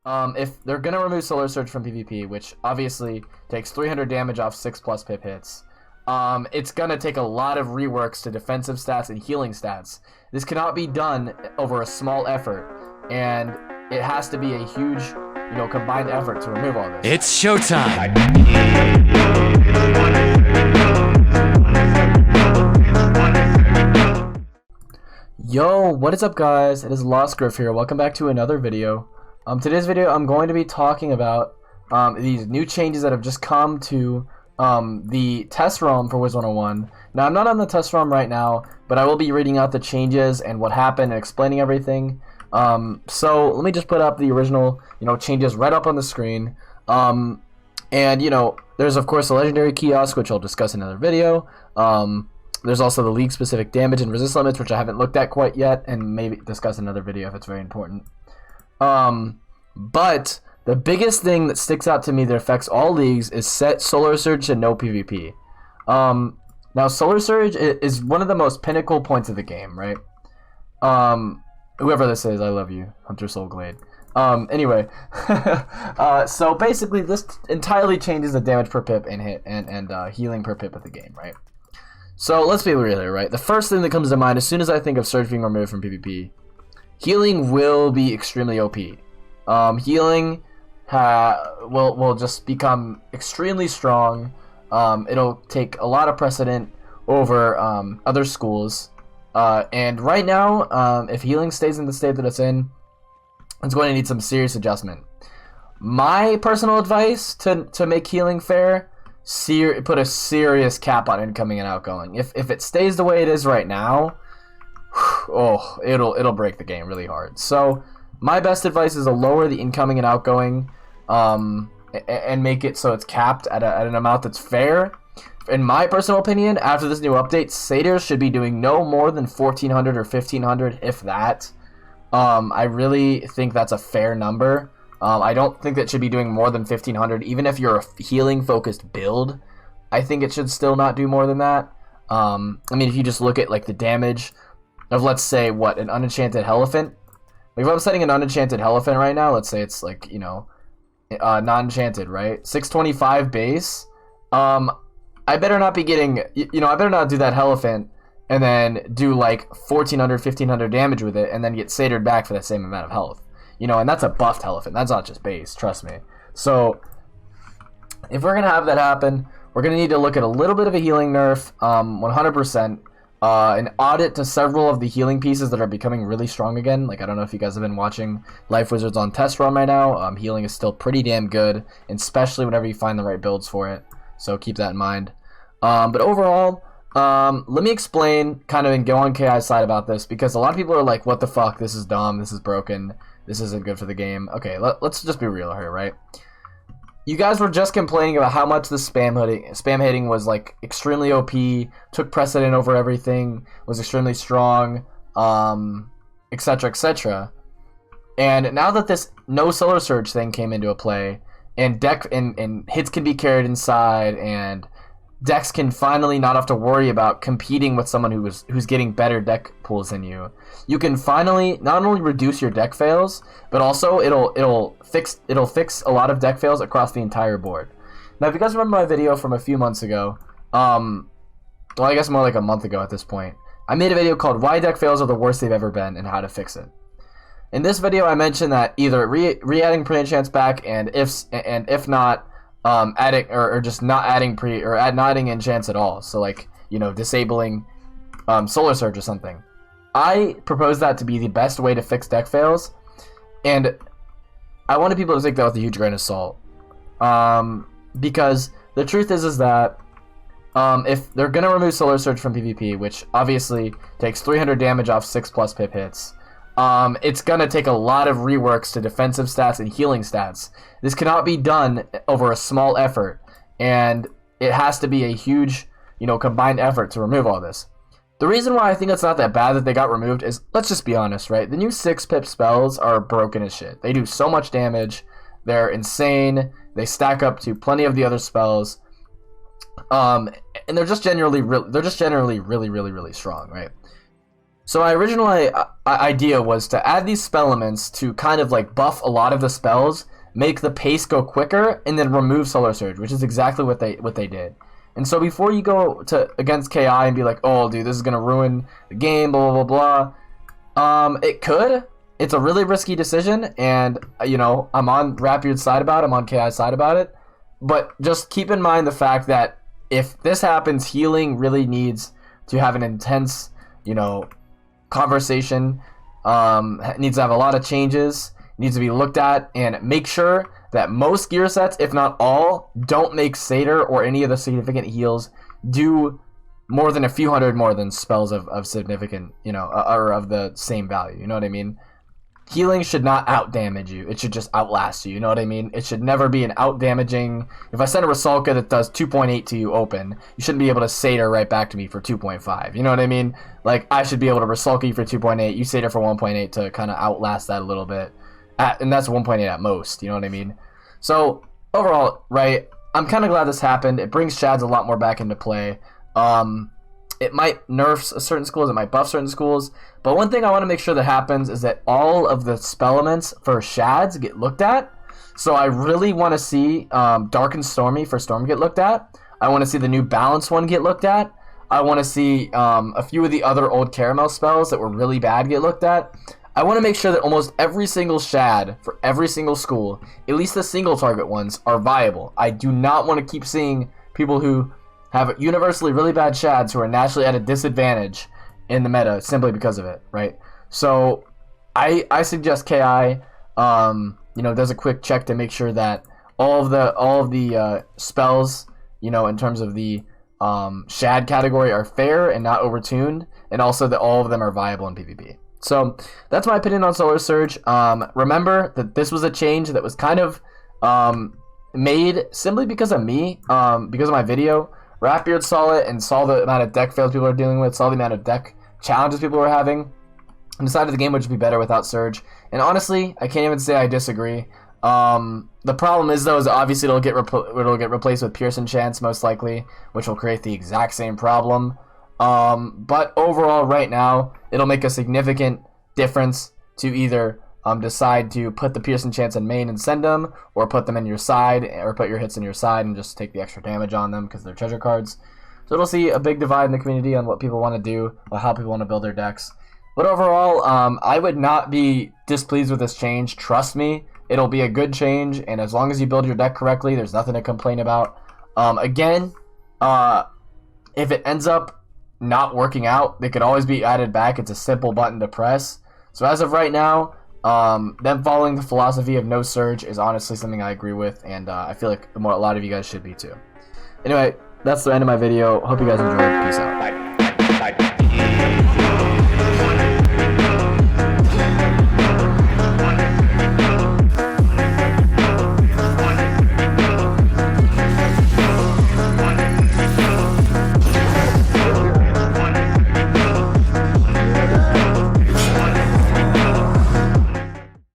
If they're gonna remove Solar Surge from PvP, which obviously takes 300 damage off 6+ pip hits, it's gonna take a lot of reworks to defensive stats and healing stats. This cannot be done over a small effort, and it has to be a huge, combined effort to remove all this. It's showtime! Yo, what is up guys? It is Lost Griff here. Welcome back to another video. Today's video I'm going to be talking about these new changes that have just come to the test realm for Wizard101. Now I'm not on the test realm right now, but I will be reading out the changes and what happened and explaining everything. So let me just put up the original changes right up on the screen. And there's of course the legendary kiosk, which I'll discuss in another video. There's also the league specific damage and resist limits, which I haven't looked at quite yet, and maybe discuss in another video if it's very important. But the biggest thing that sticks out to me that affects all leagues is set Solar Surge to no PvP. Now Solar Surge is one of the most pinnacle points of the game, right? Whoever this is, I love you, Hunter Soulglade. Anyway, so basically this entirely changes the damage per pip and hit and healing per pip of the game, right? So let's be real here, right? The first thing that comes to mind as soon as I think of Surge being removed from PvP, healing will be extremely OP. Healing will just become extremely strong. It'll take a lot of precedent over other schools. And right now, if healing stays in the state that it's in, it's going to need some serious adjustment. My personal advice to make healing fair, put a serious cap on incoming and outgoing. If it stays the way it is right now, oh, it'll break the game really hard. So my best advice is to lower the incoming and outgoing, and make it so it's capped at an amount that's fair. In my personal opinion, after this new update, satyrs should be doing no more than 1400 or 1500, if that. I really think that's a fair number. I don't think that should be doing more than 1500, even if you're a healing focused build. I think it should still not do more than that. I mean, if you just look at like the damage of, let's say, what, an unenchanted Elephant. Like if I'm setting an unenchanted Elephant right now, let's say it's like, non-enchanted, right? 625 base. I better not be getting, I better not do that Elephant and then do like 1400, 1500 damage with it and then get satyred back for that same amount of health. And that's a buffed Elephant. That's not just base, trust me. So if we're going to have that happen, we're going to need to look at a little bit of a healing nerf, 100%. An audit to several of the healing pieces that are becoming really strong again. Like, I don't know if you guys have been watching Life Wizards on test run right now. Healing is still pretty damn good, and especially whenever you find the right builds for it. So keep that in mind. But overall, let me explain kind of and go on KI's side about this, because a lot of people are like, what the fuck, this is dumb, this is broken, this isn't good for the game. Okay, let's just be real here, right? You guys were just complaining about how much the spam hitting was like extremely OP, took precedent over everything, was extremely strong, etc., etc. And now that this no Solar Surge thing came into a play, and hits can be carried inside, and decks can finally not have to worry about competing with someone who's getting better deck pools than you. You can finally not only reduce your deck fails, but also it'll fix a lot of deck fails across the entire board. Now, if you guys remember my video from a few months ago, well, I guess more like a month ago at this point, I made a video called "Why Deck Fails Are the Worst They've Ever Been" and how to fix it. In this video, I mentioned that either re-adding pre-enchants back, and if not, adding or just not adding not adding enchants at all. So like, disabling Solar Surge or something. I propose that to be the best way to fix deck fails, and I wanted people to take that with a huge grain of salt. Because the truth is that if they're gonna remove Solar Surge from PvP, which obviously takes 300 damage off 6+ pip hits, it's gonna take a lot of reworks to defensive stats and healing stats. This cannot be done over a small effort, and it has to be a huge, combined effort to remove all this. The reason why I think it's not that bad that they got removed is, let's just be honest, right? The new 6-pip spells are broken as shit. They do so much damage. They're insane. They stack up to plenty of the other spells. And they're just generally really, really strong, right? So my original idea was to add these spell elements to kind of like buff a lot of the spells, make the pace go quicker, and then remove Solar Surge, which is exactly what they did. And so before you go to against KI and be like, oh dude, this is gonna ruin the game, blah blah blah blah, it could. It's a really risky decision, and you know, I'm on Rapier's side about it, I'm on KI's side about it. But just keep in mind the fact that if this happens, healing really needs to have an intense, you know, conversation, needs to have a lot of changes, needs to be looked at, and make sure that most gear sets, if not all, don't make Satyr or any of the significant heals do more than a few hundred more than spells of significant, you know, or of the same value, you know what I mean? Healing should not out damage you. It should just outlast you. You know what I mean? It should never be an out damaging. If I send a Rusalka that does 2.8 to you open, you shouldn't be able to Satyr right back to me for 2.5. You know what I mean? Like, I should be able to Rusalka you for 2.8, you Satyr for 1.8 to kind of outlast that a little bit. And that's 1.8 at most. You know what I mean? So overall, right? I'm kind of glad this happened. It brings Shads a lot more back into play. It might nerf certain schools, it might buff certain schools, but one thing I want to make sure that happens is that all of the spell elements for Shads get looked at. So I really want to see Dark and Stormy for Storm get looked at. I want to see the new Balance one get looked at. I want to see a few of the other old Caramel spells that were really bad get looked at. I want to make sure that almost every single Shad for every single school, at least the single target ones, are viable. I do not want to keep seeing people who have universally really bad Shads who are naturally at a disadvantage in the meta simply because of it, right? So I suggest KI, you know, does a quick check to make sure that all of the spells, you know, in terms of the Shad category are fair and not overtuned, and also that all of them are viable in PvP. So that's my opinion on Solar Surge. Remember that this was a change that was kind of made simply because of me, because of my video. Rapbeard saw it and saw the amount of deck fails people are dealing with, saw the amount of deck challenges people were having, and decided the game would just be better without Surge. And honestly, I can't even say I disagree. The problem is, though, is obviously it'll get replaced with Pierce Enchants most likely, which will create the exact same problem. But overall, right now, it'll make a significant difference to either decide to put the Pierce Enchants in main and send them, or put them in your side, or put your hits in your side and just take the extra damage on them because they're treasure cards. So it'll see a big divide in the community on what people want to do, or how people want to build their decks. But overall, I would not be displeased with this change. Trust me, it'll be a good change, and as long as you build your deck correctly, there's nothing to complain about. Again, if it ends up not working out, they could always be added back. It's a simple button to press. So as of right now, them following the philosophy of no Surge is honestly something I agree with, and I feel like a lot of you guys should be too. Anyway, that's the end of my video. Hope you guys enjoyed. Peace out.